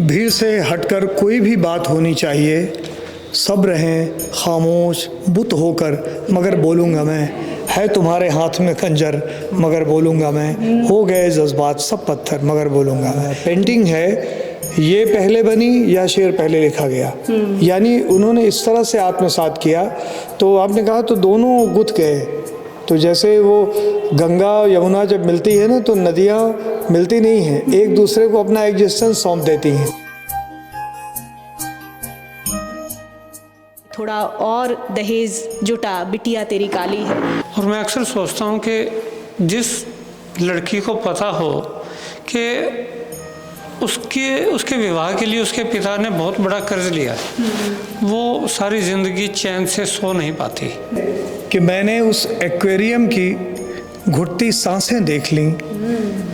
भीड़ से हटकर कोई भी बात होनी चाहिए, सब रहें खामोश बुत होकर मगर बोलूँगा मैं, है तुम्हारे हाथ में खंजर मगर बोलूँगा मैं, हो गए जज्बात सब पत्थर मगर बोलूँगा मैं। पेंटिंग है ये पहले बनी या शेर पहले लिखा गया, यानी उन्होंने इस तरह से आत्मसात किया। तो आपने कहा तो दोनों गुथ गए। तो जैसे वो गंगा यमुना जब मिलती है ना तो नदियाँ मिलती नहीं हैं, एक दूसरे को अपना एग्जिस्टेंस सौंप देती हैं। थोड़ा और दहेज जुटा बिटिया तेरी काली है। और मैं अक्सर सोचता हूँ कि जिस लड़की को पता हो कि उसके विवाह के लिए उसके पिता ने बहुत बड़ा कर्ज लिया है, वो सारी ज़िंदगी चैन से सो नहीं पाती। कि मैंने उस एक्वेरियम की घुटती सांसें देख लीं,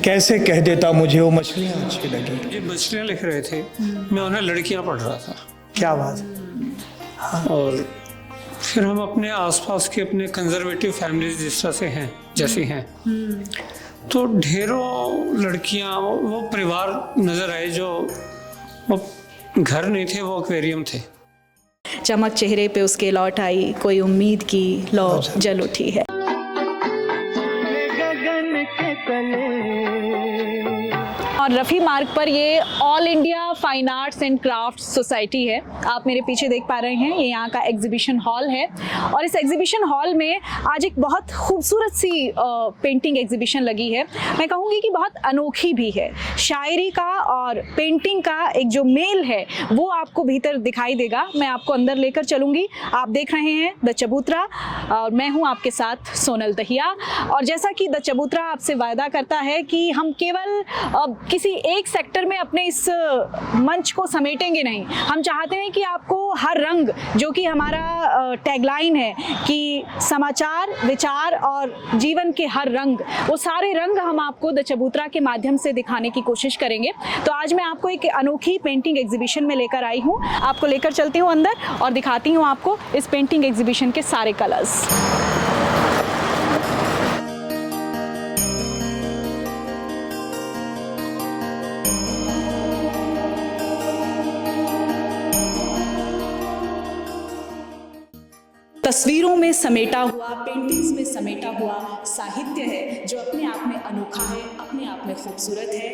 कैसे कह देता मुझे वो मछलियाँ अच्छी लगी। ये मछलियाँ लिख रहे थे, मैं उन्हें लड़कियाँ पढ़ रहा था। क्या बात। और फिर हम अपने आसपास के अपने कंजर्वेटिव फैमिलीज जिस तरह से हैं जैसी हैं, तो ढेरों लड़कियां वो परिवार नजर आए जो वो घर नहीं थे, वो एक्वेरियम थे। चमक चेहरे पे उसके लौट आई, कोई उम्मीद की लौ जल उठी है। और रफ़ी मार्ग पर ये all India fine arts and craft society है। आप मेरे पीछे देख पा रहे हैं, ये यहाँ का एग्जीबिशन हॉल है। और इस एग्जीबिशन हॉल में आज एक बहुत खूबसूरत सी पेंटिंग एग्जीबिशन लगी है। मैं कहूँगी कि बहुत अनोखी भी है। शायरी का और पेंटिंग का एक जो मेल है वो आपको भीतर दिखाई देगा। मैं आपको अंदर लेकर चलूँगी। आप देख रहे हैं द चबूतरा और मैं हूँ आपके साथ सोनल दहिया। और जैसा कि द चबूतरा आपसे वायदा करता है कि हम केवल किसी एक सेक्टर में अपने इस मंच को समेटेंगे नहीं। हम चाहते हैं कि आपको हर रंग, जो कि हमारा टैगलाइन है कि समाचार विचार और जीवन के हर रंग, वो सारे रंग हम आपको द चबूतरा के माध्यम से दिखाने की कोशिश करेंगे। तो आज मैं आपको एक अनोखी पेंटिंग एग्जीबिशन में लेकर आई हूँ। आपको लेकर चलती हूँ अंदर और दिखाती हूँ आपको इस पेंटिंग एग्जीबिशन के सारे कलर्स। तस्वीरों में समेटा हुआ, पेंटिंग्स में समेटा हुआ साहित्य है जो अपने आप में अनोखा है, अपने आप में खूबसूरत है।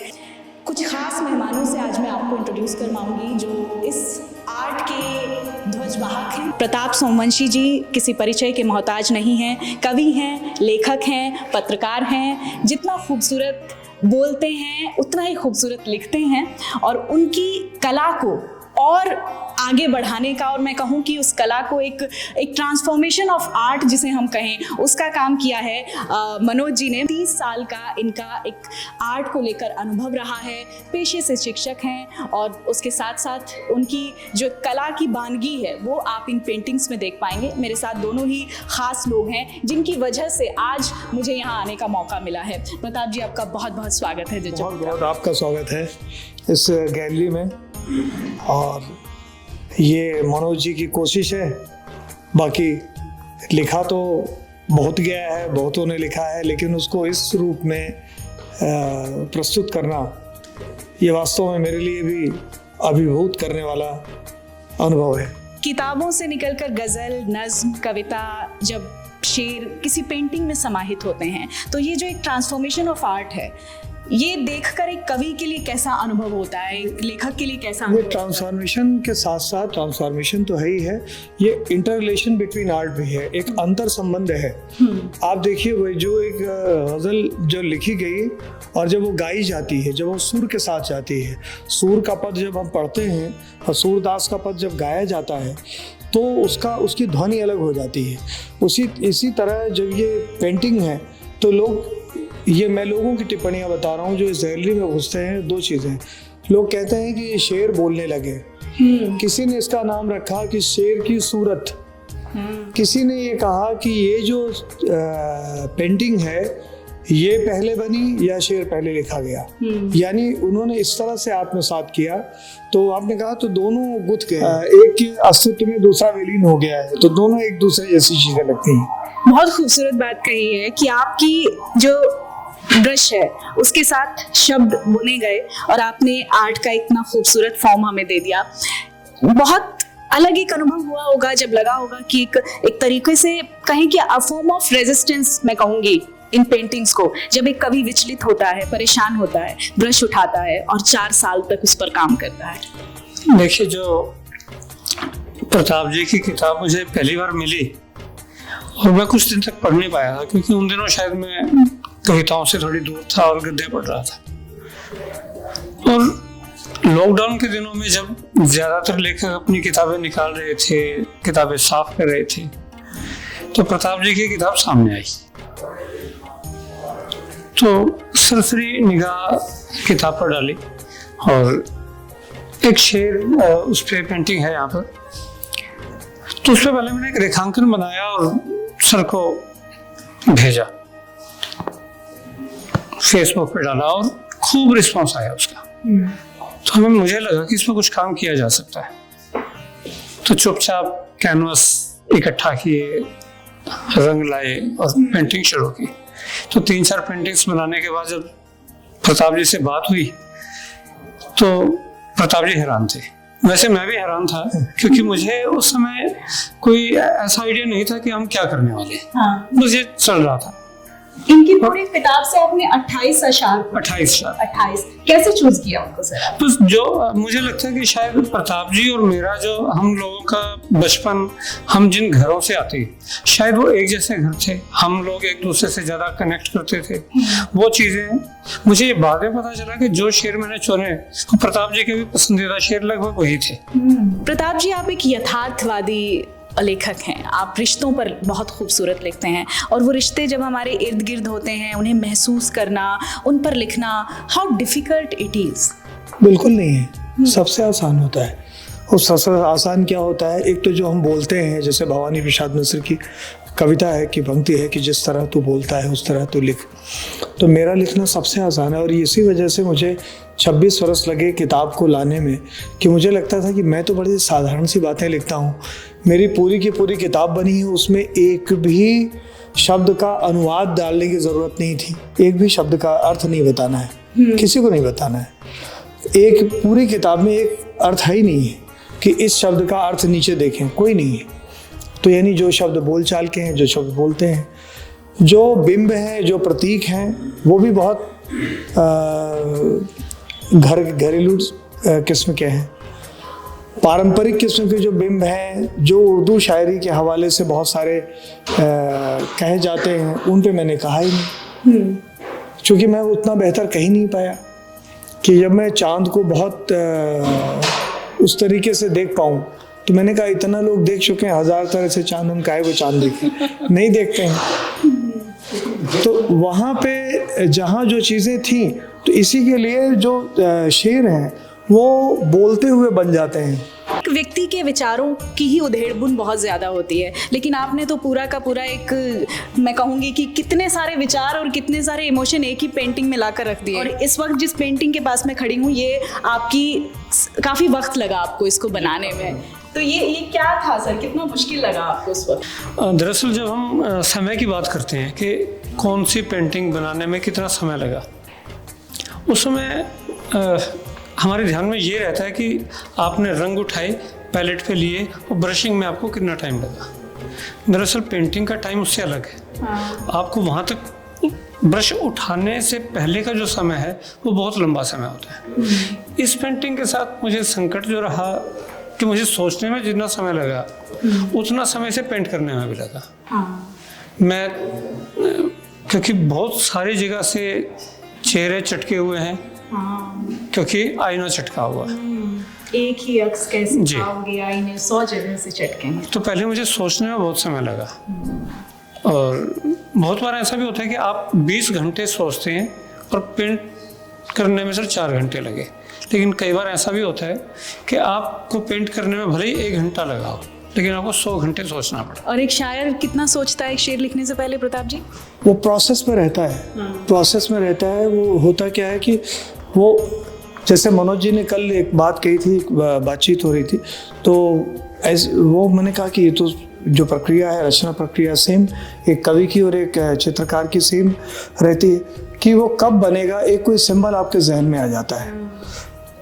कुछ खास मेहमानों से आज मैं आपको इंट्रोड्यूस करवाऊंगी जो इस आर्ट के ध्वजवाहक हैं। प्रताप सोमवंशी जी किसी परिचय के मोहताज नहीं हैं, कवि हैं, लेखक हैं, पत्रकार हैं। जितना खूबसूरत बोलते हैं उतना ही खूबसूरत लिखते हैं और उनकी कला को और आगे बढ़ाने का, और मैं कहूँ कि उस कला को एक ट्रांसफॉर्मेशन ऑफ आर्ट जिसे हम कहें, उसका काम किया है मनोज जी ने। 30 साल का इनका एक आर्ट को लेकर अनुभव रहा है। पेशे से शिक्षक हैं और उसके साथ साथ उनकी जो कला की बानगी है वो आप इन पेंटिंग्स में देख पाएंगे। मेरे साथ दोनों ही खास लोग हैं जिनकी वजह से आज मुझे यहाँ आने का मौका मिला है। प्रताप जी, आपका बहुत बहुत स्वागत है। बहुत बहुत आपका स्वागत है इस गैलरी में। और ये मनोज जी की कोशिश है। बाकी लिखा तो बहुत गया है, बहुतों ने लिखा है, लेकिन उसको इस रूप में प्रस्तुत करना ये वास्तव में मेरे लिए भी अभिभूत करने वाला अनुभव है। किताबों से निकलकर गज़ल, नज़्म, कविता, जब शेर किसी पेंटिंग में समाहित होते हैं तो ये जो एक ट्रांसफॉर्मेशन ऑफ आर्ट है, ये देखकर एक कवि के लिए कैसा अनुभव होता है, एक लेखक के लिए कैसा ये ट्रांसफॉर्मेशन के साथ साथ ट्रांसफॉर्मेशन तो है ही है, ये इंटर रिलेशन बिटवीन आर्ट भी है, एक अंतर संबंध है। आप देखिए वो जो एक गजल जो लिखी गई और जब वो गाई जाती है, जब वो सुर के साथ जाती है, सुर का पद जब हम पढ़ते हैं और सूरदास का पद जब गाया जाता है तो उसकी ध्वनि अलग हो जाती है। इसी तरह जब ये पेंटिंग है तो मैं लोगों की टिप्पणियां बता रहा हूँ जो इस गैलरी में घुसते हैं। 2 चीज़ें, लोग कहते हैं कि ये शेर बोलने लगे। किसी ने इसका नाम रखा कि शेर की सूरत। किसी ने ये कहा कि ये जो पेंटिंग है ये पहले बनी या शेर पहले लिखा गया, यानी उन्होंने इस तरह से आत्मसात किया। तो आपने कहा तो दोनों गुथ गए, एक के अस्तित्व में दूसरा विलीन हो गया है, तो दोनों एक दूसरे जैसी चीजें लगती हैं। बहुत खूबसूरत बात कही है कि आपकी जो ब्रश है उसके साथ शब्द बुने गए और आपने आर्ट का इतना खूबसूरत फॉर्म हमें दे दिया। बहुत अलग एक अनुभव हुआ होगा जब लगा होगा कि एक तरीके से कहें कि अ फॉर्म ऑफ रेजिस्टेंस मैं कहूँगी इन पेंटिंग्स को, जब एक कवि विचलित होता है, परेशान होता है, ब्रश उठाता है और 4 साल तक उस पर काम करता है। देखिए, जो प्रताप जी की किताब मुझे पहली बार मिली और मैं कुछ दिन तक पढ़ नहीं पाया था, क्योंकि उन दिनों शायद मैं कविताओं से थोड़ी दूर था और गद्य पढ़ रहा था। और लॉकडाउन के दिनों में जब ज्यादातर लेखक अपनी किताबें निकाल रहे थे, किताबें साफ कर रहे थे, तो प्रताप जी की किताब सामने आई। तो सरसरी निगाह किताब पर डाली और एक शेर उस पर पेंटिंग है यहाँ पर। तो उससे पहले मैंने एक रेखांकन बनाया और सर को भेजा, फेसबुक पे डाला और खूब रिस्पांस आया उसका। तो मुझे लगा कि इसमें कुछ काम किया जा सकता है। तो चुपचाप कैनवस इकट्ठा किए, रंग लाए और पेंटिंग शुरू की। तो 3-4 पेंटिंग्स बनाने के बाद जब प्रताप जी से बात हुई तो प्रताप जी हैरान थे। वैसे मैं भी हैरान था, क्योंकि मुझे उस समय कोई ऐसा आइडिया नहीं था कि हम क्या करने वाले। हाँ। मुझे चल रहा था। इनकी पूरी किताब से आपने 28 अशार 28 कैसे चूज किया उनको सर? तो जो मुझे लगता है कि शायद प्रताप जी और मेरा जो हम लोगों का बचपन, हम जिन घरों से आते हैं, शायद वो एक जैसे घर थे। हम लोग एक दूसरे से ज्यादा कनेक्ट करते थे। वो चीजें मुझे ये बाद में पता चला कि जो शेर मैंने चुने वो प्रताप जी के भी पसंदीदा शेर लगभग वही थे। प्रताप जी, आप एक यथार्थवादी लेखक हैं। आप रिश्तों पर बहुत खूबसूरत लिखते हैं और वो रिश्ते जब हमारे इर्द गिर्द होते हैं, उन्हें महसूस करना, उन पर लिखना, हाउ डिफिकल्ट इट इज? बिल्कुल नहीं है, सबसे आसान होता है। और सबसे आसान क्या होता है, एक तो जो हम बोलते हैं, जैसे भवानी प्रसाद मिश्र की कविता है कि पंक्ति है कि जिस तरह तू बोलता है उस तरह तू लिख। तो मेरा लिखना सबसे आसान है और इसी वजह से मुझे 26 वर्ष लगे किताब को लाने में, कि मुझे लगता था कि मैं तो बड़ी साधारण सी बातें लिखता हूँ। मेरी पूरी की पूरी किताब बनी है, उसमें एक भी शब्द का अनुवाद डालने की ज़रूरत नहीं थी। एक भी शब्द का अर्थ नहीं बताना है, किसी को नहीं बताना है। एक पूरी किताब में एक अर्थ है ही नहीं है कि इस शब्द का अर्थ नीचे देखें, कोई नहीं है। तो यानी जो शब्द बोल चाल के हैं, जो शब्द बोलते हैं, जो बिंब हैं, जो प्रतीक हैं, वो भी बहुत घरेलू किस्म के हैं, पारंपरिक किस्म के जो बिंब हैं, जो उर्दू शायरी के हवाले से बहुत सारे कहे जाते हैं, उन पे मैंने कहा ही नहीं। क्योंकि मैं उतना बेहतर कह ही नहीं पाया कि जब मैं चांद को बहुत उस तरीके से देख पाऊँ। तो मैंने कहा इतना लोग देख चुके हैं 1000 तरह से चांद, हम काहे वो चांद देखें, नहीं देखते हैं। तो वहाँ पे जहाँ जो चीज़ें थी, तो इसी के लिए जो शेर हैं वो बोलते हुए बन जाते हैं। एक व्यक्ति के विचारों की ही उधेड़बुन बहुत ज़्यादा होती है, लेकिन आपने तो पूरा का पूरा एक, मैं कहूँगी कि कितने सारे विचार और कितने सारे इमोशन एक ही पेंटिंग में लाकर रख दिए। और इस वक्त जिस पेंटिंग के पास मैं खड़ी हूँ, ये आपकी काफ़ी वक्त लगा आपको इसको बनाने में। तो ये क्या था सर, कितना मुश्किल लगा आपको उस वक्त? दरअसल जब हम समय की बात करते हैं कि कौन सी पेंटिंग बनाने में कितना समय लगा, उस समय हमारे ध्यान में ये रहता है कि आपने रंग उठाए, पैलेट पे लिए और ब्रशिंग में आपको कितना टाइम लगा। दरअसल पेंटिंग का टाइम उससे अलग है। आपको वहाँ तक ब्रश उठाने से पहले का जो समय है वो बहुत लंबा समय होता है। इस पेंटिंग के साथ मुझे संकट जो रहा कि मुझे सोचने में जितना समय लगा उतना समय से पेंट करने में भी लगा। मैं क्योंकि बहुत सारी जगह से चेहरे चटके हुए हैं, क्योंकि आईना चटका हुआ है। एक ही अक्स कैसे पाओगे, आईने 100 जगह से चटके हैं। तो पहले मुझे सोचने में बहुत समय लगा और बहुत बार ऐसा भी होता है कि आप 20 घंटे सोचते हैं और पेंट करने में सिर्फ 4 घंटे लगे। लेकिन कई बार ऐसा भी होता है कि आपको पेंट करने में भले ही 1 घंटा लगा हो, लेकिन आपको 100 घंटे सोचना पड़ा। और एक शायर कितना सोचता है एक शेर लिखने से पहले प्रताप जी? वो प्रोसेस में रहता है, प्रोसेस में रहता है। वो होता क्या है कि वो, जैसे मनोज जी ने कल एक बात कही थी, बातचीत हो रही थी, तो वो मैंने कहा कि ये तो जो प्रक्रिया है, रचना प्रक्रिया सेम, एक कवि की और एक चित्रकार की सेम रहती है कि वो कब बनेगा, एक कोई सिंबल आपके जहन में आ जाता है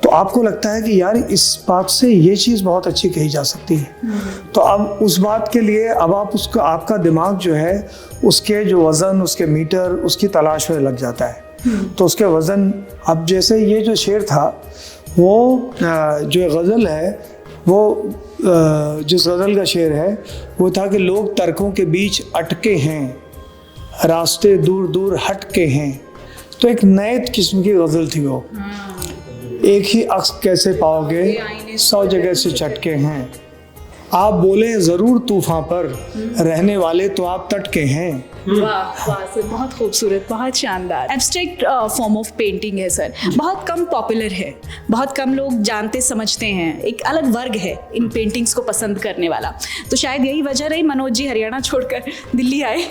तो आपको लगता है कि यार इस बात से ये चीज़ बहुत अच्छी कही जा सकती है। तो अब उस बात के लिए अब आप उसका, आपका दिमाग जो है उसके जो वज़न, उसके मीटर, उसकी तलाश में लग जाता है। तो उसके वज़न, अब जैसे ये जो शेर था वो जो गज़ल है वो जिस गज़ल का शेर है वो था कि लोग तर्कों के बीच अटके हैं, रास्ते दूर दूर हटके हैं। तो एक नए किस्म की गज़ल थी वो। एक ही अक्स कैसे पाओगे, 100 जगह से चटके हैं। आप बोले ज़रूर तूफान पर, रहने वाले तो आप तट के हैं। वाह वाह सर, बहुत खूबसूरत, बहुत शानदार। एब्स्ट्रैक्ट फॉर्म ऑफ पेंटिंग है सर, बहुत कम पॉपुलर है, बहुत कम लोग जानते समझते हैं, एक अलग वर्ग है इन पेंटिंग्स को पसंद करने वाला। तो शायद यही वजह रही मनोज जी हरियाणा छोड़कर दिल्ली आए।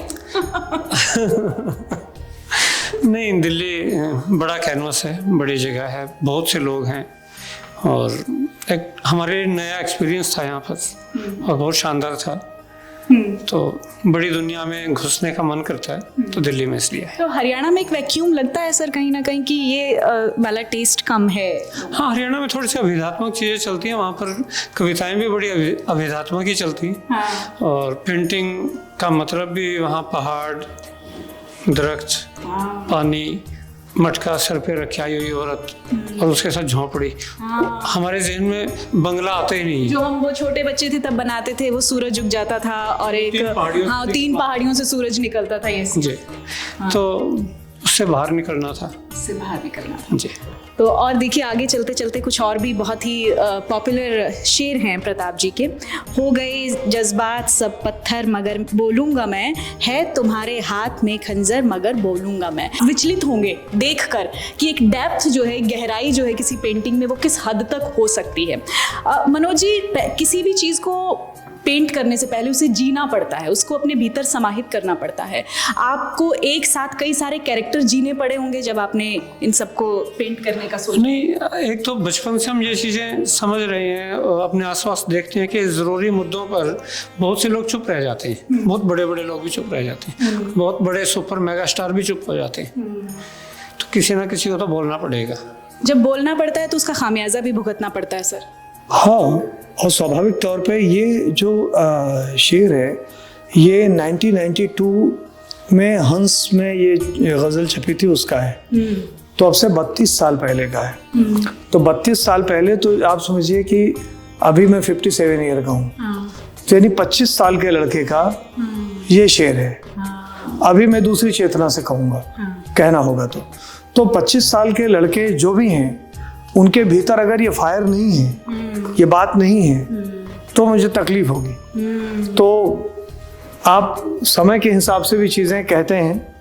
नहीं, दिल्ली बड़ा कैनवस है, बड़ी जगह है, बहुत से लोग हैं और एक हमारे नया एक्सपीरियंस था यहाँ पर और बहुत शानदार था। तो बड़ी दुनिया में घुसने का मन करता है तो दिल्ली में इसलिए है। तो हरियाणा में एक वैक्यूम लगता है सर कहीं ना कहीं कि ये वाला टेस्ट कम है। हाँ, हरियाणा में थोड़ी सी अभिधात्मक चीज़ें चलती हैं, वहाँ पर कविताएं भी बड़ी अभिधात्मक ही चलती हैं। हाँ। और पेंटिंग का मतलब भी वहाँ पहाड़, दरख्त, पानी, मटका सर पे रखी आई हुई औरत और उसके साथ झोंपड़ी। हमारे जहन में बंगला आता ही नहीं है। जो हम वो छोटे बच्चे थे तब बनाते थे, वो सूरज उग जाता था और एक 3 पहाड़ियों से सूरज निकलता था। ये जी, तो उससे बाहर निकलना था, उससे बाहर निकलना था जी। तो और देखिए आगे चलते चलते कुछ और भी बहुत ही पॉपुलर शेर हैं प्रताप जी के। हो गए जज्बात सब पत्थर मगर बोलूँगा मैं, है तुम्हारे हाथ में खंजर मगर बोलूँगा मैं। विचलित होंगे देखकर कि एक डेप्थ जो है, गहराई जो है किसी पेंटिंग में वो किस हद तक हो सकती है। मनोज जी, किसी भी चीज़ को पेंट करने से पहले उसे जीना पड़ता है, उसको अपने भीतर समाहित करना पड़ता है। आपको एक साथ कई सारे कैरेक्टर जीने पड़े होंगे जब आपने इन सबको पेंट करने का सोचा। नहीं, एक तो बचपन से हम ये चीज़ें समझ रहे हैं और अपने आसपास देखते हैं कि ज़रूरी मुद्दों पर बहुत से लोग चुप रह जाते हैं, बहुत बड़े बड़े लोग भी चुप रह जाते हैं, बहुत बड़े सुपर मेगा स्टार भी चुप हो जाते हैं। तो किसी ना किसी को तो बोलना पड़ेगा। जब बोलना पड़ता है तो उसका खामियाजा भी भुगतना पड़ता है सर। हाँ, और स्वाभाविक तौर पे ये जो शेर है ये 1992 में हंस में ये गज़ल छपी थी उसका है। तो अब से 32 साल पहले का है। तो 32 साल पहले तो आप समझिए कि अभी मैं 57 ईयर का हूँ, तो यानी 25 साल के लड़के का ये शेर है। अभी मैं दूसरी चेतना से कहूँगा, कहना होगा तो 25 साल के लड़के जो भी हैं उनके भीतर अगर ये फायर नहीं है, ये बात नहीं है, तो मुझे तकलीफ होगी। तो आप समय के हिसाब से भी चीज़ें कहते हैं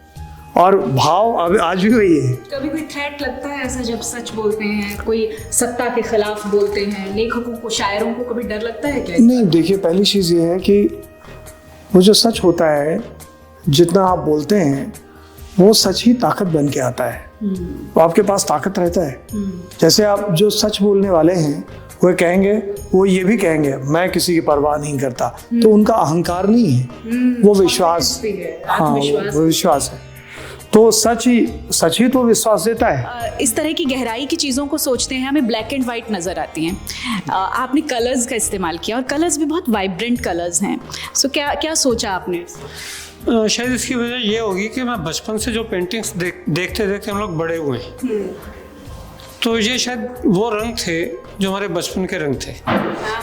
और भाव अब आज भी वही है। कभी कोई थ्रेट लगता है ऐसा जब सच बोलते हैं, कोई सत्ता के खिलाफ बोलते हैं, लेखकों को, शायरों को कभी डर लगता है क्या? नहीं, देखिए पहली चीज़ ये है कि वो जो सच होता है, जितना आप बोलते हैं वो सच ही ताकत बन के आता है। तो आपके पास ताकत रहता है। जैसे आप जो सच बोलने वाले हैं वो कहेंगे, वो ये भी कहेंगे मैं किसी की परवाह नहीं करता, तो उनका अहंकार नहीं है, वो विश्वास, हाँ वो विश्वास है। तो सच ही तो विश्वास देता है। इस तरह की गहराई की चीज़ों को सोचते हैं, हमें ब्लैक एंड वाइट नज़र आती हैं। आपने कलर्स का इस्तेमाल किया और कलर्स भी बहुत वाइब्रेंट कलर्स हैं। सो क्या सोचा आपने? शायद इसकी वजह ये होगी कि मैं बचपन से जो पेंटिंग्स देखते देखते हम लोग बड़े हुए हैं, तो ये शायद वो रंग थे जो हमारे बचपन के रंग थे।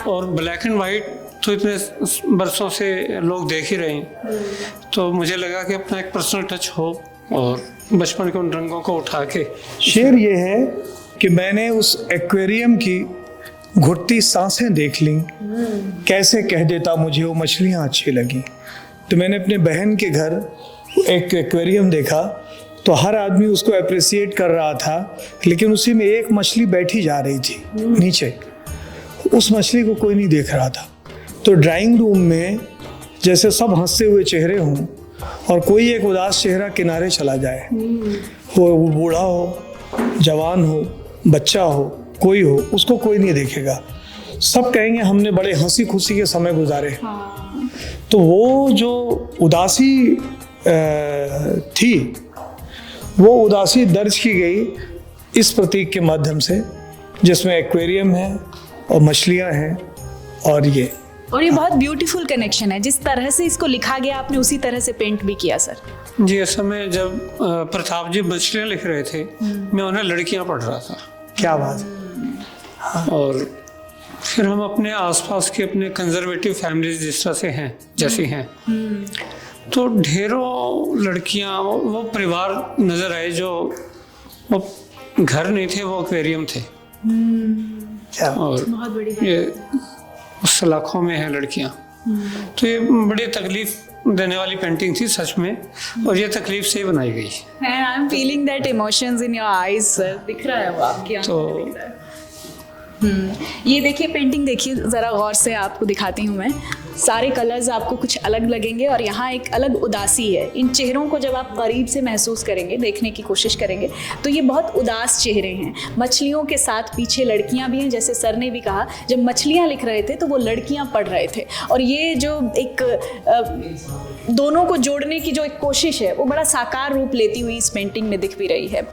और ब्लैक एंड वाइट तो इतने बरसों से लोग देख ही रहे हैं, तो मुझे लगा कि अपना एक पर्सनल टच हो और बचपन के उन रंगों को उठा के। शेर ये है कि मैंने उस एक्वेरियम की घुटती सांसें देख लीं, कैसे कह देता मुझे वो मछलियाँ अच्छी लगी। तो मैंने अपने बहन के घर एक एक्वेरियम देखा, तो हर आदमी उसको अप्रिसिएट कर रहा था, लेकिन उसी में एक मछली बैठी जा रही थी नीचे, उस मछली को कोई नहीं देख रहा था। तो ड्राइंग रूम में जैसे सब हंसते हुए चेहरे हों और कोई एक उदास चेहरा किनारे चला जाए, वो बूढ़ा हो, जवान हो, बच्चा हो, कोई हो, उसको कोई नहीं देखेगा। सब कहेंगे हमने बड़े हंसी खुशी के समय गुजारे। हाँ। तो वो जो उदासी थी, वो उदासी दर्ज की गई इस प्रतीक के माध्यम से, जिसमें एक्वेरियम है और मछलियां हैं और ये बहुत ब्यूटीफुल कनेक्शन है। जिस तरह से इसको लिखा गया आपने उसी तरह से पेंट भी किया सर। जी, इस समय जब प्रताप जी मछलियाँ लिख रहे थे, मैं उन्हें लड़कियाँ पढ़ रहा था। क्या बात है। और फिर हम अपने आसपास के अपने कंजर्वेटिव फैमिलीज जिस तरह से हैं, जैसी हैं, तो ढेरों लड़कियाँ, वो परिवार नज़र आए जो वो घर नहीं थे, वो एक्वेरियम थे। और बहुत बड़ी ये उस सलाखों में है लड़कियाँ। तो ये बड़ी तकलीफ देने वाली पेंटिंग थी सच में, और ये तकलीफ से ही बनाई गई। I am feeling that emotions in your eyes sir, दिख रहा है वो आपकी आंखों में दिख रहा है। ये देखिए पेंटिंग, देखिए ज़रा गौर से आपको दिखाती हूँ मैं। सारे कलर्स आपको कुछ अलग लगेंगे और यहाँ एक अलग उदासी है। इन चेहरों को जब आप करीब से महसूस करेंगे, देखने की कोशिश करेंगे, तो ये बहुत उदास चेहरे हैं। मछलियों के साथ पीछे लड़कियाँ भी हैं, जैसे सर ने भी कहा, जब मछलियाँ लिख रहे थे तो वो लड़कियाँ पढ़ रहे थे। और ये जो एक दोनों को जोड़ने की जो एक कोशिश है, वो बड़ा साकार रूप लेती हुई इस पेंटिंग में दिख भी रही है।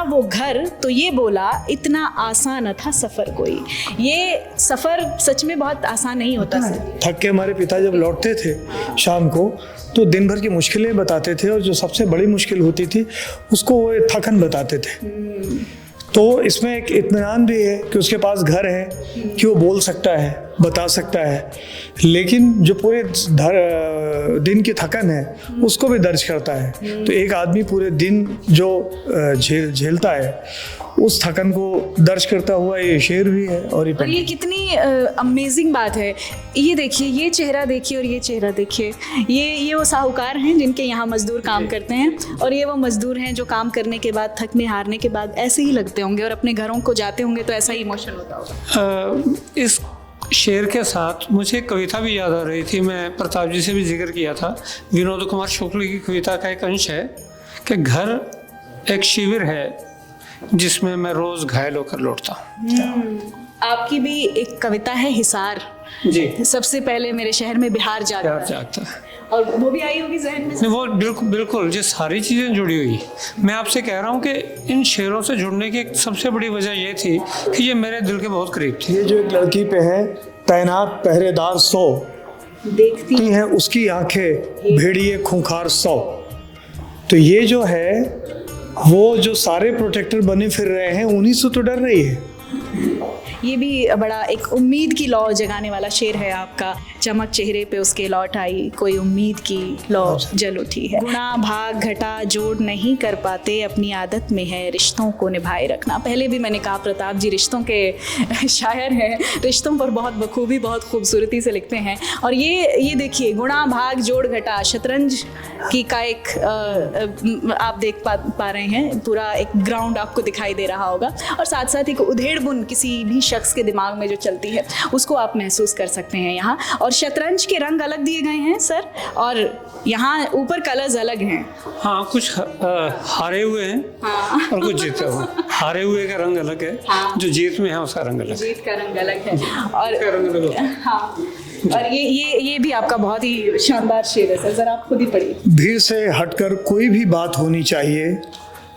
वो घर तो ये बोला, इतना आसान था सफ़र कोई। ये सफ़र सच में बहुत आसान नहीं होता सर। थक के हमारे पिता जब लौटते थे शाम को, तो दिन भर की मुश्किलें बताते थे, और जो सबसे बड़ी मुश्किल होती थी उसको वो थकन बताते थे। तो इसमें एक इत्मीनान भी है कि उसके पास घर है, कि वो बोल सकता है, बता सकता है, लेकिन जो पूरे दिन की थकन है उसको भी दर्ज करता है। तो एक आदमी पूरे दिन जो झेलता है, उस थकन को दर्ज करता हुआ ये शेर भी है। और ये कितनी अमेजिंग बात है। ये देखिए, ये चेहरा देखिए और ये चेहरा देखिए। ये वो साहूकार हैं जिनके यहाँ मजदूर काम करते हैं, और ये वो मजदूर हैं जो काम करने के बाद, थकने हारने के बाद ऐसे ही लगते होंगे, और अपने घरों को जाते होंगे तो ऐसा ही इमोशन होता होगा। इस शेर के साथ मुझे एक कविता भी याद आ रही थी, मैं प्रताप जी से भी जिक्र किया था। विनोद कुमार शुक्ल की कविता का एक अंश है कि घर एक शिविर है जिसमें मैं रोज घायल होकर लौटता हूँ। आपकी भी एक कविता है हिसार। जी, सबसे पहले मेरे शहर में बिहार जागता है, और वो भी आई होगी जहन में। वो बिल्कुल ये सारी चीज़ें जुड़ी हुई। मैं आपसे कह रहा हूँ कि इन शेरों से जुड़ने की एक सबसे बड़ी वजह ये थी कि ये मेरे दिल के बहुत करीब थी। ये जो एक लड़की पे है, तैनात पहरेदार 100, देखती हैं उसकी आंखें भेड़िए खूंखार 100। तो ये जो है, वो जो सारे प्रोटेक्टर बने फिर रहे हैं, उन्हीं से तो डर रही है। ये भी बड़ा एक उम्मीद की लौ जगाने वाला शेर है आपका। चमक चेहरे पे उसके लौट आई, कोई उम्मीद की लौ जल उठी है। गुणा भाग घटा जोड़ नहीं कर पाते, अपनी आदत में है रिश्तों को निभाए रखना। पहले भी मैंने कहा प्रताप जी रिश्तों के शायर हैं, रिश्तों पर बहुत बखूबी, बहुत खूबसूरती से लिखते हैं। और ये देखिए, गुणा भाग जोड़ घटा, शतरंज की का एक आप देख पा रहे हैं, पूरा एक ग्राउंड आपको दिखाई दे रहा होगा, और साथ साथ एक उधेड़ बुन किसी भी शख्स के दिमाग में जो चलती है उसको आप महसूस कर सकते हैं यहाँ। और शतरंज के रंग अलग दिए गए हैं सर, और यहाँ ऊपर कलर्स अलग हैं। हाँ, कुछ हारे हुए हैं, हाँ, और कुछ जीते हुए। हारे हुए का रंग अलग है, हाँ, जो जीत में है उसका रंग अलग है। जीत का रंग अलग है, और हाँ, और ये भी आपका बहुत ही शानदार शेर है सर, जरा आप खुद ही पढ़िए। भीड़ से हटकर कोई भी बात होनी चाहिए,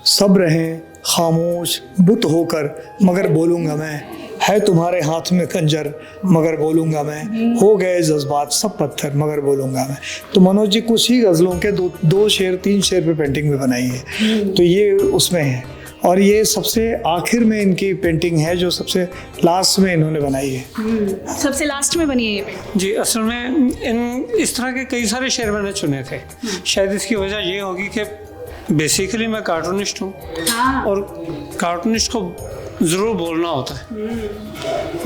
सब रहें खामोश बुत होकर, मगर बोलूँगा मैं, है तुम्हारे हाथ में खंजर मगर बोलूँगा मैं, हो गए जज्बात सब पत्थर मगर बोलूँगा मैं। तो मनोज जी कुछ ही गज़लों के दो शेर 3 शेर पे पेंटिंग में बनाई है, तो ये उसमें है। और ये सबसे आखिर में इनकी पेंटिंग है, जो सबसे लास्ट में इन्होंने बनाई है। सबसे लास्ट में बनी है ये जी। असल में इस तरह के कई सारे शेर मैंने चुने थे। शायद इसकी वजह ये होगी कि बेसिकली मैं कार्टूनिस्ट हूँ, हाँ, और कार्टूनिस्ट को ज़रूर बोलना होता है,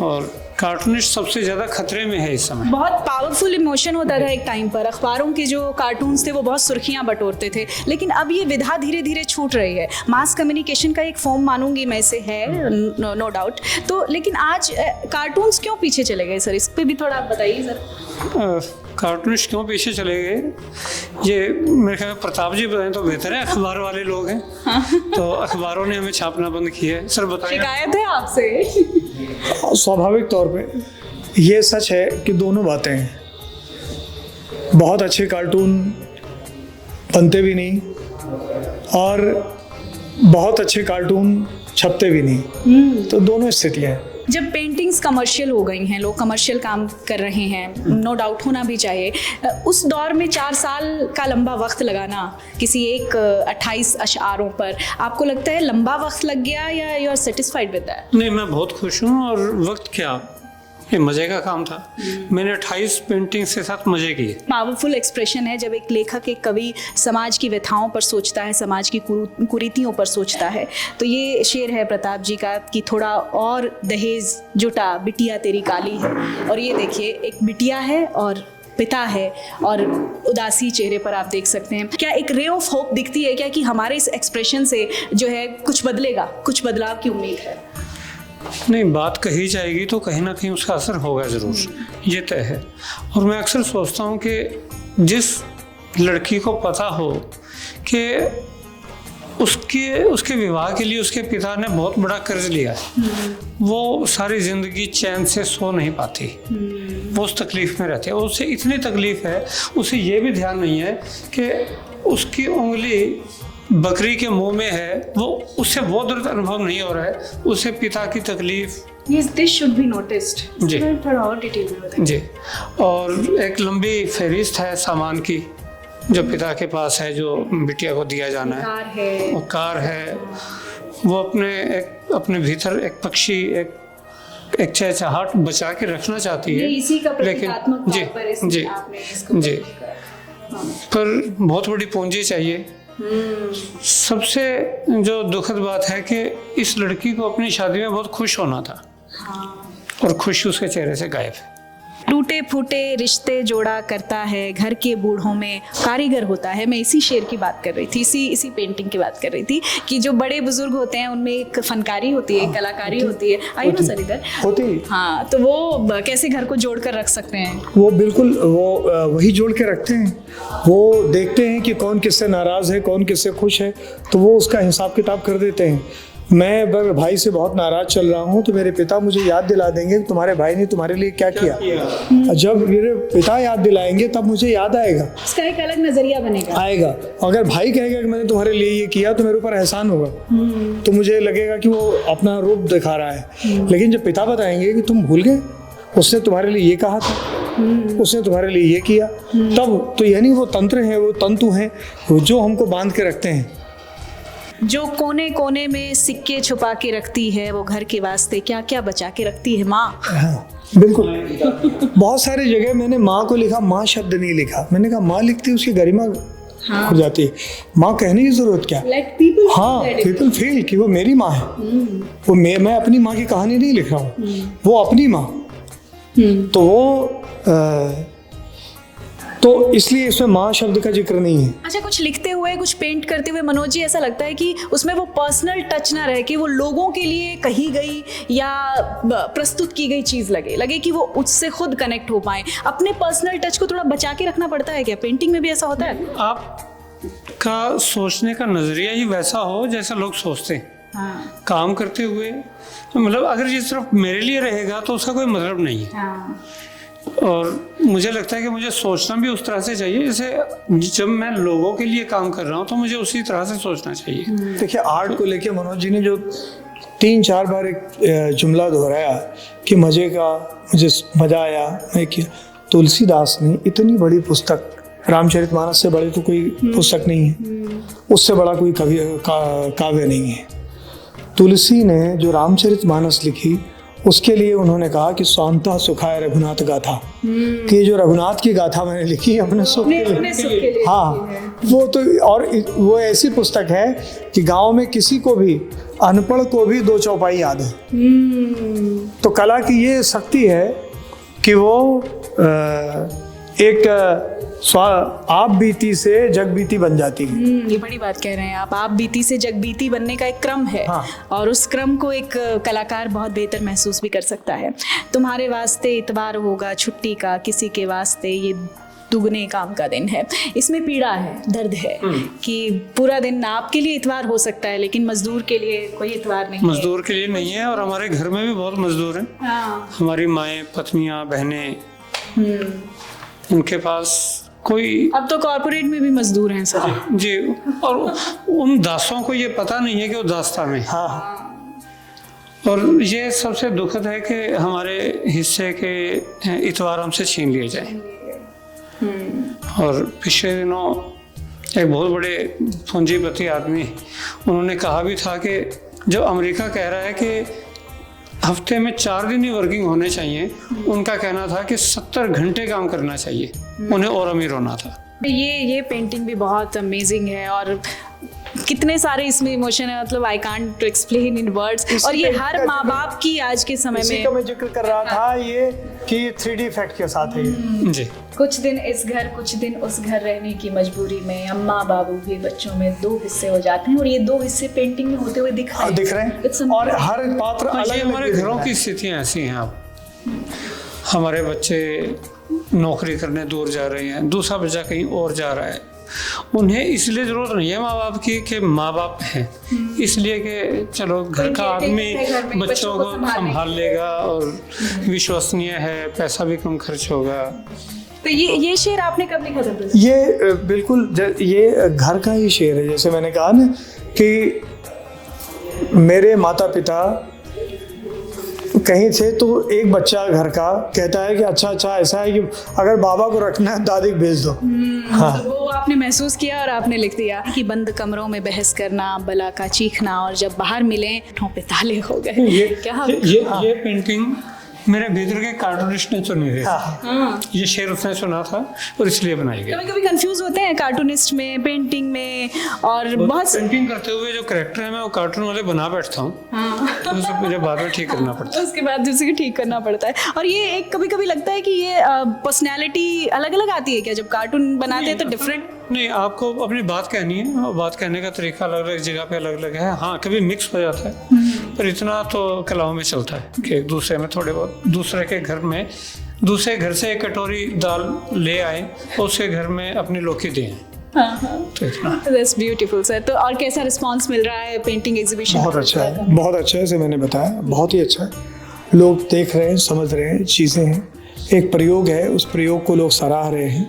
और कार्टूनिस्ट सबसे ज़्यादा खतरे में है इस समय। बहुत पावरफुल इमोशन होता था एक टाइम पर। अखबारों के जो कार्टून्स थे वो बहुत सुर्खियां बटोरते थे, लेकिन अब ये विधा धीरे धीरे छूट रही है। मास कम्युनिकेशन का एक फॉर्म मानूंगी मैं इसे, है नो डाउट। तो लेकिन आज कार्टून्स क्यों पीछे चले गए सर, इस पर भी थोड़ा आप बताइए सर। कार्टूनिस्ट क्यों पीछे चले गए, ये मेरे ख्याल में प्रताप जी बताएं तो बेहतर है। अखबार वाले लोग हैं, तो अखबारों ने हमें छापना बंद किया है। सर बताइए। शिकायत है आपसे? स्वाभाविक तौर पे ये सच है कि दोनों बातें हैं। बहुत अच्छे कार्टून बनते भी नहीं और बहुत अच्छे कार्टून छपते भी नहीं, तो दोनों स्थितियाँ हैं। जब पेंटिंग्स कमर्शियल हो गई हैं, लोग कमर्शियल काम कर रहे हैं, नो डाउट होना भी चाहिए, उस दौर में 4 साल का लंबा वक्त लगाना किसी एक 28 अशआरों पर, आपको लगता है लंबा वक्त लग गया या you are satisfied with that? नहीं, मैं बहुत खुश हूँ। और वक्त क्या, ये मज़े का काम था। मैंने 28 पेंटिंग्स के साथ मज़े किए। पावरफुल एक्सप्रेशन है जब एक लेखक, एक कवि समाज की व्यथाओं पर सोचता है, समाज की कुरीतियों पर सोचता है। तो ये शेर है प्रताप जी का कि थोड़ा और दहेज जुटा बिटिया तेरी काली है। और ये देखिए, एक बिटिया है और पिता है और उदासी चेहरे पर आप देख सकते हैं। क्या एक रे ऑफ होप दिखती है क्या कि हमारे इस एक्सप्रेशन से जो है कुछ बदलेगा, कुछ बदलाव की उम्मीद है? नहीं, बात कही जाएगी तो कहीं ना कहीं उसका असर होगा ज़रूर, ये तय है। और मैं अक्सर सोचता हूँ कि जिस लड़की को पता हो कि उसके विवाह के लिए उसके पिता ने बहुत बड़ा कर्ज लिया है, वो सारी ज़िंदगी चैन से सो नहीं पाती, वो उस तकलीफ़ में रहती है। उसे इतनी तकलीफ़ है, उसे ये भी ध्यान नहीं है कि उसकी उंगली बकरी के मुंह में है, वो उससे वो दर्द अनुभव नहीं हो रहा है, उसे पिता की तकलीफ। This should be noticed. जी, थोड़ा और डिटेल में बताइए। जी। और एक लंबी फहरिस्त है सामान की जो पिता के पास है, जो बिटिया को दिया जाना है। वो कार है, वो अपने भीतर एक पक्षी, एक चहचहाहट बचा के रखना चाहती है, इसी का लेकिन जी जी जी, पर बहुत बड़ी पूंजी चाहिए। सबसे जो दुखद बात है कि इस लड़की को अपनी शादी में बहुत खुश होना था, और खुशी उसके चेहरे से गायब है। टूटे फूटे रिश्ते जोड़ा करता है, घर के बूढ़ों में कारीगर होता है। मैं इसी शेर की बात कर रही थी, इसी पेंटिंग की बात कर रही थी कि जो बड़े बुजुर्ग होते हैं उनमें एक फनकारी होती है, एक कलाकारी होती है। आई नो सर, इधर होती। हाँ, तो वो कैसे घर को जोड़ कर रख सकते हैं? वो बिल्कुल वही जोड़ के रखते हैं। वो देखते हैं कि कौन किससे नाराज़ है, कौन किससे खुश है, तो वो उसका हिसाब किताब कर देते हैं। मैं अगर भाई से बहुत नाराज़ चल रहा हूँ तो मेरे पिता मुझे याद दिला देंगे कि तुम्हारे भाई ने तुम्हारे लिए क्या किया। जब मेरे पिता याद दिलाएंगे तब मुझे याद आएगा, उसका एक अलग नजरिया बनेगा, आएगा। अगर भाई कहेगा कि मैंने तुम्हारे लिए ये किया तो मेरे ऊपर एहसान होगा, तो मुझे लगेगा कि वो अपना रूप दिखा रहा है। लेकिन जब पिता बताएंगे कि तुम भूल गए, उसने तुम्हारे लिए ये कहा था, उसने तुम्हारे लिए ये किया, तब तो यानी वो तंत्र हैं, वो तंतु हैं जो हमको बांध के रखते हैं। जो कोने कोने में सिक्के छुपा के रखती है, वो घर के वास्ते क्या क्या बचा के रखती है माँ। हाँ, बिल्कुल। बहुत सारी जगह मैंने माँ को लिखा, माँ शब्द नहीं लिखा। मैंने कहा माँ लिखती उसकी गरिमा हो जाती है, माँ कहने की जरूरत क्या। हाँ, पीपल फील कि वो मेरी माँ है। वो मैं अपनी माँ की कहानी नहीं लिख रहा हूँ, वो अपनी माँ। तो वो तो इसलिए इसमें माँ शब्द का जिक्र नहीं है। अच्छा, कुछ लिखते हुए, कुछ पेंट करते हुए मनोज जी, ऐसा लगता है कि उसमें वो पर्सनल टच ना रहे कि वो लोगों के लिए कही गई या प्रस्तुत की गई चीज़ लगे कि वो उससे खुद कनेक्ट हो पाए। अपने पर्सनल टच को थोड़ा बचा के रखना पड़ता है क्या? पेंटिंग में भी ऐसा होता है? आपका सोचने का नजरिया ही वैसा हो जैसा लोग सोचते हैं। हाँ। काम करते हुए तो मतलब अगर ये सिर्फ मेरे लिए रहेगा तो उसका कोई मतलब नहीं है। हाँ। और मुझे लगता है कि मुझे सोचना भी उस तरह से चाहिए, जैसे जब मैं लोगों के लिए काम कर रहा हूँ तो मुझे उसी तरह से सोचना चाहिए। देखिए, आर्ट को लेके मनोज जी ने जो 3-4 बार एक जुमला दोहराया कि मज़े का, मुझे मज़ा आया, मैं किया। तुलसीदास ने इतनी बड़ी पुस्तक, रामचरितमानस से बड़ी तो कोई पुस्तक नहीं है, उससे बड़ा कोई काव्य नहीं है। तुलसी ने जो रामचरितमानस लिखी, उसके लिए उन्होंने कहा कि स्वांतः सुखाय रघुनाथ गाथा, कि जो रघुनाथ की गाथा मैंने लिखी अपने सुख के लिए। हाँ, वो तो, और वो ऐसी पुस्तक है कि गांव में किसी को भी, अनपढ़ को भी 2 चौपाई याद है। तो कला की ये शक्ति है कि वो एक आप बीती से जग बीती बन जाती है। ये बड़ी बात कह रहे हैं आप बीती से जग बीती बनने का एक क्रम है। हाँ। और उस क्रम को एक कलाकार बहुत बेहतर महसूस भी कर सकता है। तुम्हारे वास्ते इतवार होगा छुट्टी का, किसी के वास्ते ये दुगने काम का दिन है। इसमें पीड़ा है, दर्द है कि पूरा दिन आपके लिए इतवार हो सकता है लेकिन मजदूर के लिए कोई इतवार नहीं है। मजदूर के लिए नहीं है, और हमारे घर में भी बहुत मजदूर हैं। हाँ। हमारी माएँ, पत्नियाँ, बहनें, उनके पास कोई, अब तो कॉर्पोरेट में भी मजदूर हैं सर जी, और उन दासों को ये पता नहीं है कि वो दास्तान है। हाँ। और ये सबसे दुखद है कि हमारे हिस्से के इतवार हमसे छीन लिए जाए। और पिछले दिनों एक बहुत बड़े पूंजीपति आदमी, उन्होंने कहा भी था कि जब अमेरिका कह रहा है कि हफ्ते में 4 दिन ही वर्किंग होने चाहिए, उनका कहना था कि 70 घंटे काम करना चाहिए, उन्हें और अमीर होना था। ये पेंटिंग भी बहुत अमेजिंग है और कितने सारे इसमें इमोशन है, मतलब I can't to explain in words. और ये हर माँ बाप की आज के समय में, का मैं जिक्र कर रहा था ये कि 3D इफेक्ट के साथ है ये। जी, कुछ दिन इस घर कुछ दिन उस घर रहने की मजबूरी में अम्मा बाबू भी बच्चों में 2 हिस्से हो जाते हैं, और ये 2 हिस्से पेंटिंग में होते हुए दिख रहे हैं। और हर पात्र अलग। हमारे घरों की स्थितियाँ ऐसी हैं। अब हमारे बच्चे नौकरी करने दूर जा रहे हैं, दूसरा बच्चा कहीं और जा रहा है। उन्हें इसलिए जरूरत नहीं है माँ बाप की कि माँ बाप हैं, इसलिए कि चलो घर का आदमी बच्चों को संभाल लेगा और विश्वसनीय है, पैसा भी कम खर्च होगा। तो ये शेर आपने कब लिखा था? ये बिल्कुल ये घर का ही शेर है। जैसे मैंने कहा ना कि मेरे माता पिता कहीं थे तो एक बच्चा घर का कहता है कि अच्छा ऐसा है कि अगर बाबा को रखना है दादी को भेज दो। हाँ। तो वो आपने महसूस किया और आपने लिख दिया कि बंद कमरों में बहस करना, बला का चीखना, और जब बाहर मिले ठों पे ताले हो गए। ये पेंटिंग मेरे भीतर के कार्टूनिस्ट ने चुनी थी। ये शेर उसने सुना था और इसलिए बनाई गई। कभी कंफ्यूज होते हैं कार्टूनिस्ट में, पेंटिंग में, और बहुत पेंटिंग करते हुए जो कैरेक्टर है मैं वो कार्टून वाले बना बैठता हूँ। तो उसे मुझे बाद में ठीक करना पड़ता है। उसके बाद उसे ठीक करना पड़ता है। और ये एक कभी लगता है कि ये पर्सनैलिटी अलग अलग आती है क्या जब कार्टून बनाते हैं? तो डिफरेंट नहीं, आपको अपनी बात कहनी है और बात कहने का तरीका अलग अलग जगह पे अलग अलग है। हाँ, कभी मिक्स हो जाता है, पर इतना तो कलाओं में चलता है कि एक दूसरे में थोड़े बहुत, दूसरे के घर में, दूसरे घर से एक कटोरी दाल ले आए और उसके घर में अपनी लौकी दें। तो इतना। That's beautiful sir। तो और कैसा रिस्पांस मिल रहा है पेंटिंग एग्जीबिशन? बहुत अच्छा है, बहुत अच्छा है। जैसे मैंने बताया, बहुत ही अच्छा है। लोग देख रहे हैं, समझ रहे हैं, चीज़ें हैं। एक प्रयोग है, उस प्रयोग को लोग सराह रहे हैं।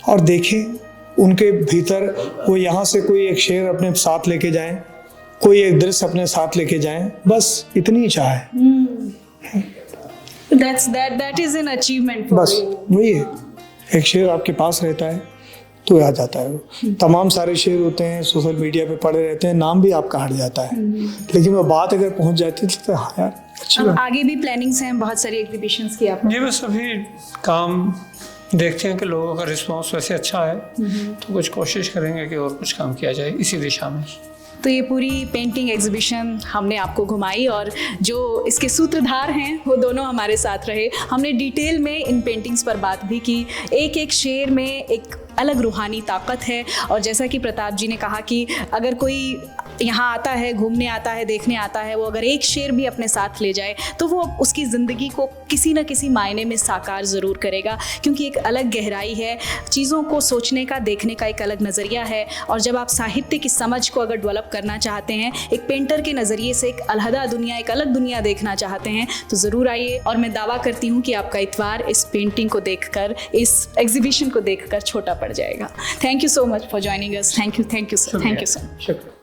और देखें उनके भीतर वो यहाँ से कोई एक शेर अपने साथ लेके जाएं, कोई एक दृश्य अपने साथ लेके जाएं, बस इतनी ही चाह है। That is an achievement for बस you। वही है, एक शेर आपके पास रहता है तो याद जाता है। तमाम सारे शेर होते हैं, सोशल मीडिया पे पड़े रहते हैं, नाम भी आपका हट जाता है, लेकिन वो बात अगर पहुंच जाती है तो हाँ यार अच्छी बात। आगे भी प्लानिंग्स हैं, बहुत सारी एग्जीबिशंस की आपने? ये बस अभी काम देखते हैं कि लोगों का रिस्पांस वैसे अच्छा है तो कुछ कोशिश करेंगे कि और कुछ काम किया जाए इसी दिशा में। तो ये पूरी पेंटिंग एग्जीबिशन हमने आपको घुमाई और जो इसके सूत्रधार हैं वो दोनों हमारे साथ रहे। हमने डिटेल में इन पेंटिंग्स पर बात भी की। एक एक शेर में एक अलग रूहानी ताकत है, और जैसा कि प्रताप जी ने कहा कि अगर कोई यहाँ आता है, घूमने आता है, देखने आता है, वो अगर एक शेर भी अपने साथ ले जाए तो वो उसकी ज़िंदगी को किसी न किसी मायने में साकार ज़रूर करेगा, क्योंकि एक अलग गहराई है, चीज़ों को सोचने का, देखने का एक अलग नज़रिया है। और जब आप साहित्य की समझ को अगर डेवलप करना चाहते हैं, एक पेंटर के नज़रिए से एक अलहदा दुनिया, एक अलग दुनिया देखना चाहते हैं, तो ज़रूर आइए। और मैं दावा करती हूँ कि आपका इतवार इस पेंटिंग को देखकर, इस एग्जीबिशन को देखकर छोटा पड़ जाएगा। Thank you so much for joining us. Thank you sir. Thank you sir. शुक्रिया।